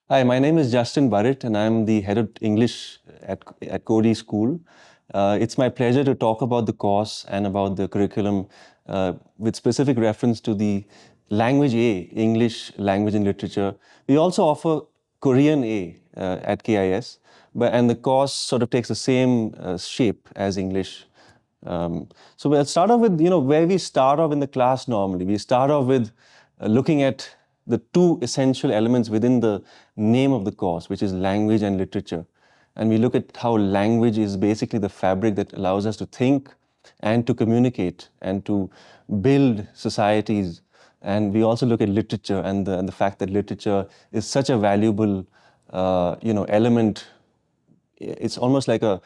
Hi, my name is Justin Burritt, and I'm the head of English at Cody School. It's my pleasure to talk about the course and about the curriculum with specific reference to the Language A, English Language and Literature. We also offer Korean A at KIS, and the course sort of takes the same shape as English. So we'll start off with, where we start off in the class normally. We start off with looking at the two essential elements within the name of the course, which is language and literature. And we look at how language is basically the fabric that allows us to think and to communicate and to build societies. And we also look at literature and the fact that literature is such a valuable, element. It's almost like a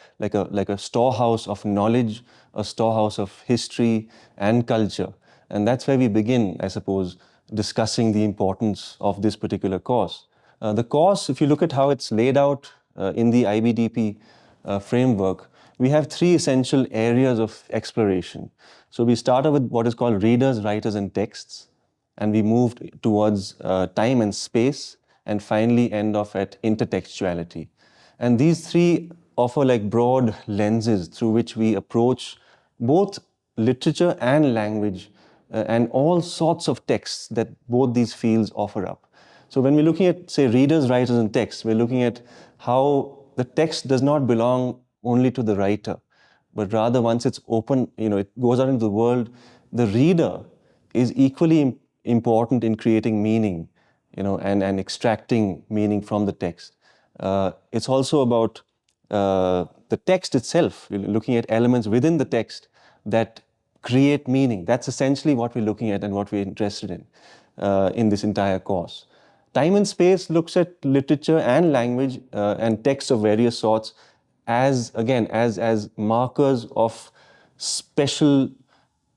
storehouse of knowledge, a storehouse of history and culture. And that's where we begin, I suppose, discussing the importance of this particular course. The course, if you look at how it's laid out in the IBDP framework, we have three essential areas of exploration. So we start with what is called readers, writers, and texts, and we moved towards time and space, and finally end off at intertextuality. And these three offer like broad lenses through which we approach both literature and language and all sorts of texts that both these fields offer up. So when we're looking at, say, readers, writers, and texts, we're looking at how the text does not belong only to the writer, but rather once it's open, it goes out into the world, the reader is equally important in creating meaning, and extracting meaning from the text. It's also about the text itself, looking at elements within the text that create meaning. That's essentially what we're looking at and what we're interested in this entire course. Time and space looks at literature and language and texts of various sorts as markers of special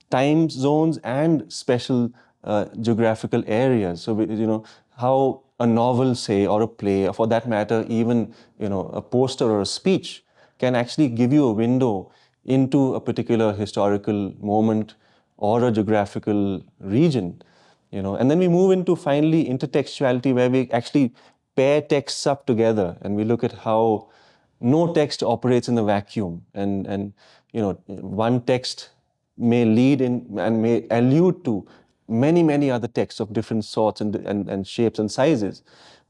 time zones and special geographical areas. So, how a novel, say, or a play, or for that matter, even, a poster or a speech can actually give you a window into a particular historical moment or a geographical region, And then we move into finally intertextuality, where we actually pair texts up together and we look at how no text operates in a vacuum, and one text may lead in and may allude to many other texts of different sorts and shapes and sizes.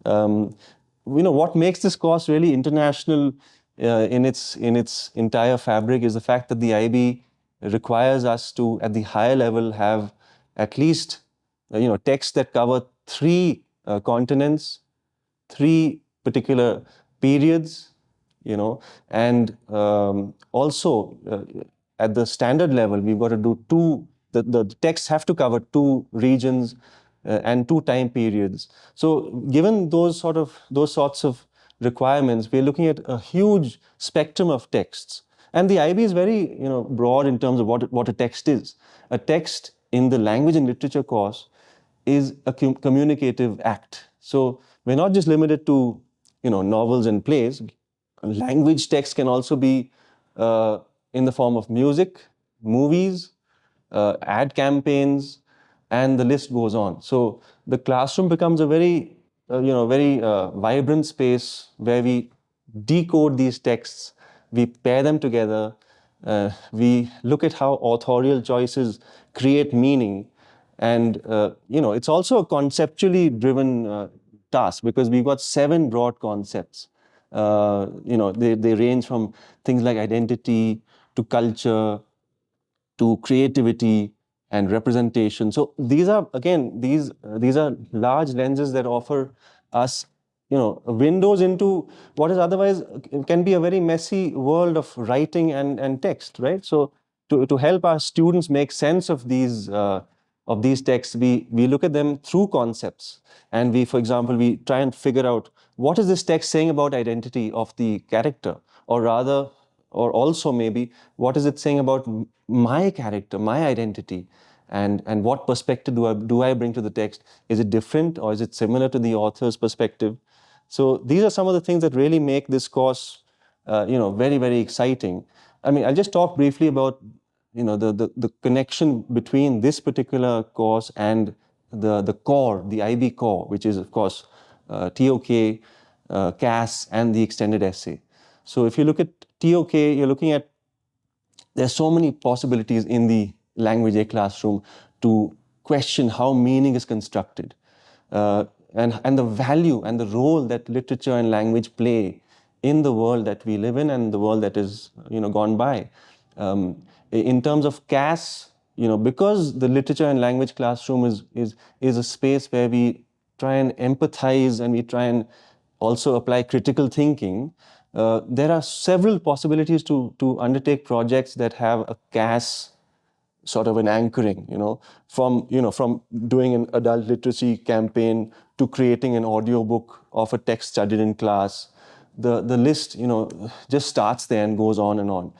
What makes this course really international in its entire fabric is the fact that the IB requires us to, at the higher level, have at least texts that cover three continents, three particular periods, and also at the standard level, we've got to do two. The texts have to cover two regions and two time periods. So, given those sorts of requirements, we're looking at a huge spectrum of texts. And the IB is very, broad in terms of what a text is. A text in the language and literature course is a communicative act. So we're not just limited to, novels and plays. Language text can also be in the form of music, movies, ad campaigns, and the list goes on. So the classroom becomes a very vibrant space where we decode these texts, we pair them together, we look at how authorial choices create meaning, and it's also a conceptually driven task, because we've got 7 broad concepts. They range from things like identity to culture to creativity and representation. So these are large lenses that offer us, windows into what is otherwise can be a very messy world of writing and text, right? So to help our students make sense of these texts, we look at them through concepts, and for example, we try and figure out what is this text saying about identity of the character, or also maybe what is it saying about my character, my identity, and what perspective do I bring to the text? Is it different, or is it similar to the author's perspective? So these are some of the things that really make this course, very, very exciting. I mean, I'll just talk briefly about, the connection between this particular course and the core, the IB core, which is, of course, TOK, CAS, and the extended essay. So if you look at TOK, you're looking at, there's so many possibilities in the language A classroom to question how meaning is constructed, and the value and the role that literature and language play in the world that we live in and the world that is gone by. In terms of CAS, because the literature and language classroom is a space where we try and empathize and we try and also apply critical thinking. There are several possibilities to undertake projects that have a CAS sort of an anchoring, from doing an adult literacy campaign to creating an audiobook of a text studied in class. The list, just starts there and goes on and on.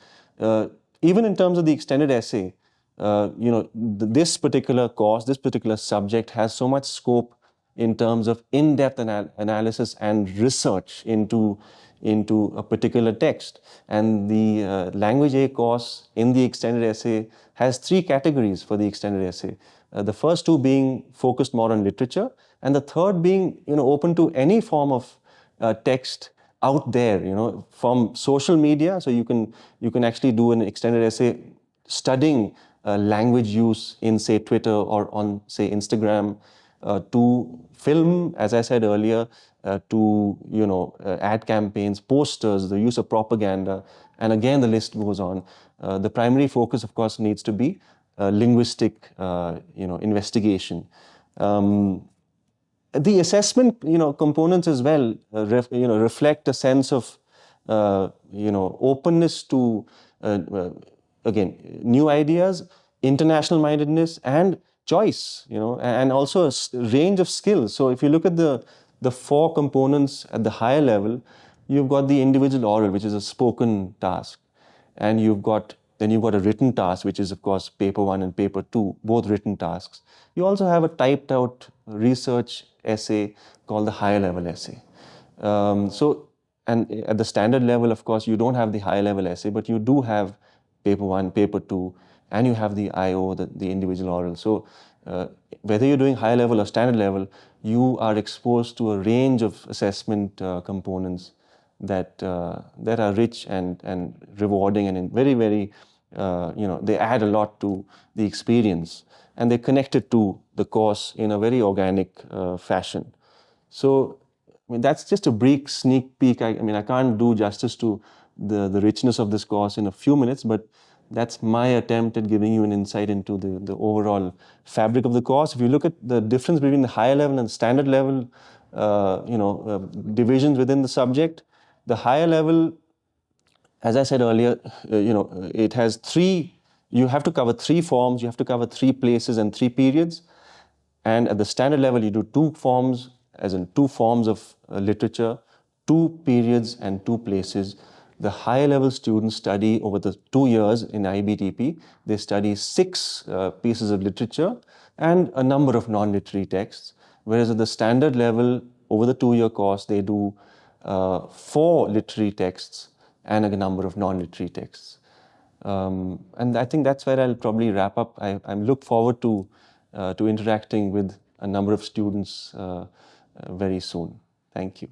Even in terms of the extended essay, this particular course, this particular subject has so much scope in terms of in-depth analysis and research into a particular text. And the Language A course in the extended essay has 3 categories for the extended essay. The first 2 being focused more on literature, and the third being open to any form of text out there, from social media. So you can actually do an extended essay studying language use in, say, Twitter or on, say, Instagram, to film, as I said earlier, to ad campaigns, posters, the use of propaganda, and again the list goes on. The primary focus, of course, needs to be linguistic, investigation. The assessment, components as well, reflect a sense of, openness to, again, new ideas, international mindedness, and choice, and also a range of skills. So if you look at the 4 components at the higher level, you've got the individual oral, which is a spoken task, and you've got a written task, which is, of course, paper 1 and paper 2, both written tasks. You also have a typed out research essay called the higher level essay. And at the standard level, of course, you don't have the higher level essay, but you do have paper 1, paper 2, and you have the IO, the individual oral. So whether you're doing high level or standard level, you are exposed to a range of assessment components that are rich and rewarding and very, very, they add a lot to the experience, and they're connected to the course in a very organic fashion. So, that's just a brief sneak peek. I can't do justice to the richness of this course in a few minutes, but that's my attempt at giving you an insight into the overall fabric of the course. If you look at the difference between the higher level and standard level, divisions within the subject, the higher level, as I said earlier, it has 3, you have to cover 3 forms, you have to cover 3 places and 3 periods. And at the standard level, you do 2 forms, as in 2 forms of literature, 2 periods and 2 places. The higher level students study over the 2 years in IBTP, they study 6 pieces of literature and a number of non-literary texts. Whereas at the standard level, over the 2-year course, they do 4 literary texts and a number of non-literary texts. And I think that's where I'll probably wrap up. I look forward to interacting with a number of students very soon. Thank you.